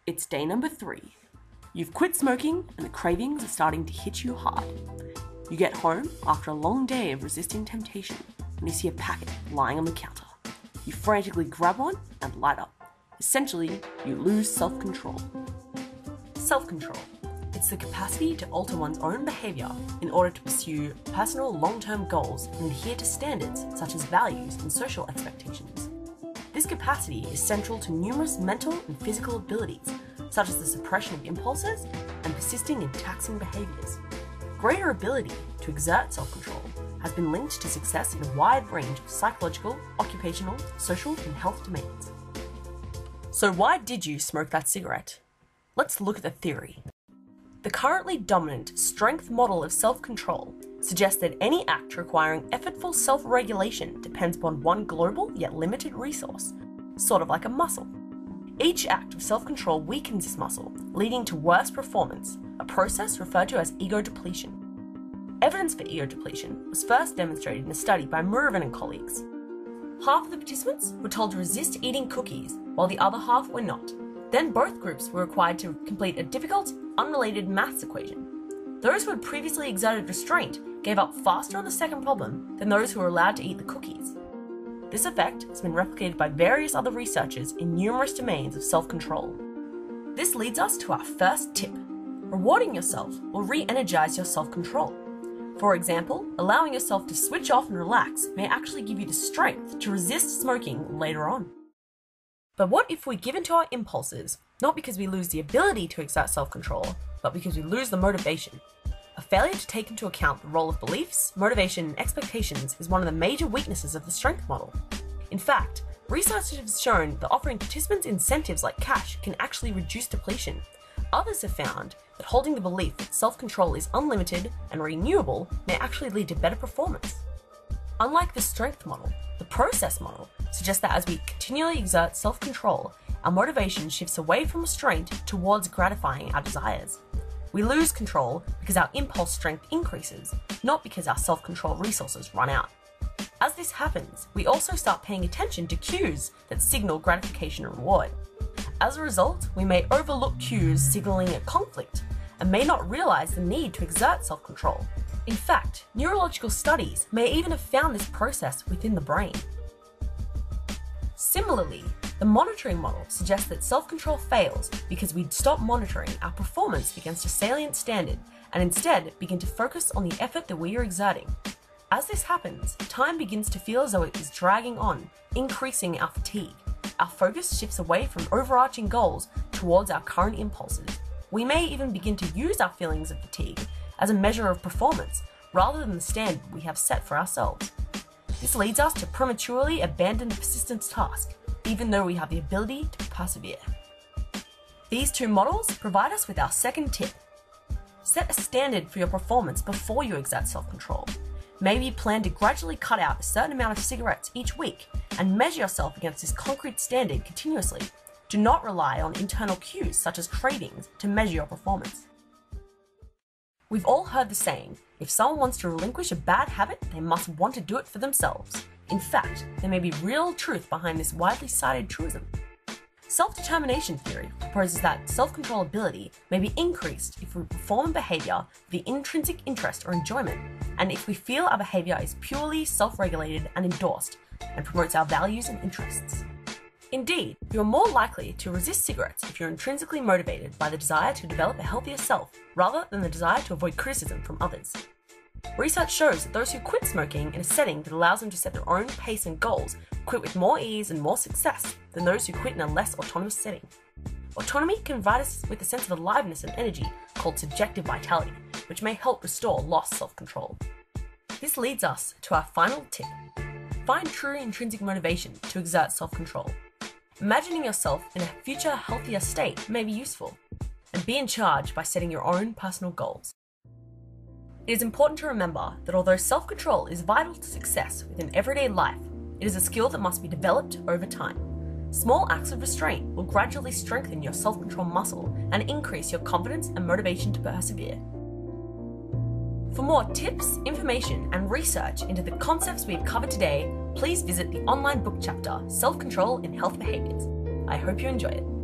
It's day number 3. You've quit smoking and the cravings are starting to hit you hard. You get home after a long day of resisting temptation and you see a packet lying on the counter. You frantically grab one and light up. Essentially, you lose self-control. Self-control. It's the capacity to alter one's own behaviour in order to pursue personal long-term goals and adhere to standards such as values and social expectations. This capacity is central to numerous mental and physical abilities, such as the suppression of impulses and persisting in taxing behaviours. Greater ability to exert self-control has been linked to success in a wide range of psychological, occupational, social, and health domains. So why did you smoke that cigarette? Let's look at the theory. The currently dominant strength model of self-control suggests that any act requiring effortful self-regulation depends upon one global yet limited resource, sort of like a muscle. Each act of self-control weakens this muscle, leading to worse performance, a process referred to as ego depletion. Evidence for ego depletion was first demonstrated in a study by Muraven and colleagues. Half of the participants were told to resist eating cookies, while the other half were not. Then both groups were required to complete a difficult, unrelated maths equation. Those who had previously exerted restraint gave up faster on the second problem than those who were allowed to eat the cookies. This effect has been replicated by various other researchers in numerous domains of self-control. This leads us to our first tip. Rewarding yourself will re-energize your self-control. For example, allowing yourself to switch off and relax may actually give you the strength to resist smoking later on. But what if we give in to our impulses, not because we lose the ability to exert self-control, but because we lose the motivation? A failure to take into account the role of beliefs, motivation, and expectations is one of the major weaknesses of the strength model. In fact, research has shown that offering participants incentives like cash can actually reduce depletion. Others have found that holding the belief that self-control is unlimited and renewable may actually lead to better performance. Unlike the strength model, the process model suggests that as we continually exert self-control, our motivation shifts away from restraint towards gratifying our desires. We lose control because our impulse strength increases, not because our self-control resources run out. As this happens, we also start paying attention to cues that signal gratification and reward. As a result, we may overlook cues signaling a conflict and may not realize the need to exert self-control. In fact, neurological studies may even have found this process within the brain. Similarly, the monitoring model suggests that self-control fails because we stop monitoring our performance against a salient standard and instead begin to focus on the effort that we are exerting. As this happens, time begins to feel as though it is dragging on, increasing our fatigue. Our focus shifts away from overarching goals towards our current impulses. We may even begin to use our feelings of fatigue as a measure of performance rather than the standard we have set for ourselves. This leads us to prematurely abandon the persistence task, even though we have the ability to persevere. These two models provide us with our second tip. Set a standard for your performance before you exert self-control. Maybe plan to gradually cut out a certain amount of cigarettes each week and measure yourself against this concrete standard continuously. Do not rely on internal cues such as cravings to measure your performance. We've all heard the saying, if someone wants to relinquish a bad habit, they must want to do it for themselves. In fact, there may be real truth behind this widely cited truism. Self-determination theory proposes that self-control ability may be increased if we perform a behaviour with the intrinsic interest or enjoyment, and if we feel our behaviour is purely self-regulated and endorsed, and promotes our values and interests. Indeed, you are more likely to resist cigarettes if you're intrinsically motivated by the desire to develop a healthier self, rather than the desire to avoid criticism from others. Research shows that those who quit smoking in a setting that allows them to set their own pace and goals quit with more ease and more success than those who quit in a less autonomous setting. Autonomy can provide us with a sense of aliveness and energy called subjective vitality, which may help restore lost self-control. This leads us to our final tip. Find true intrinsic motivation to exert self-control. Imagining yourself in a future healthier state may be useful, and be in charge by setting your own personal goals. It is important to remember that although self-control is vital to success within everyday life, it is a skill that must be developed over time. Small acts of restraint will gradually strengthen your self-control muscle and increase your confidence and motivation to persevere. For more tips, information, and research into the concepts we have covered today, please visit the online book chapter, Self-Control in Health Behaviours. I hope you enjoy it.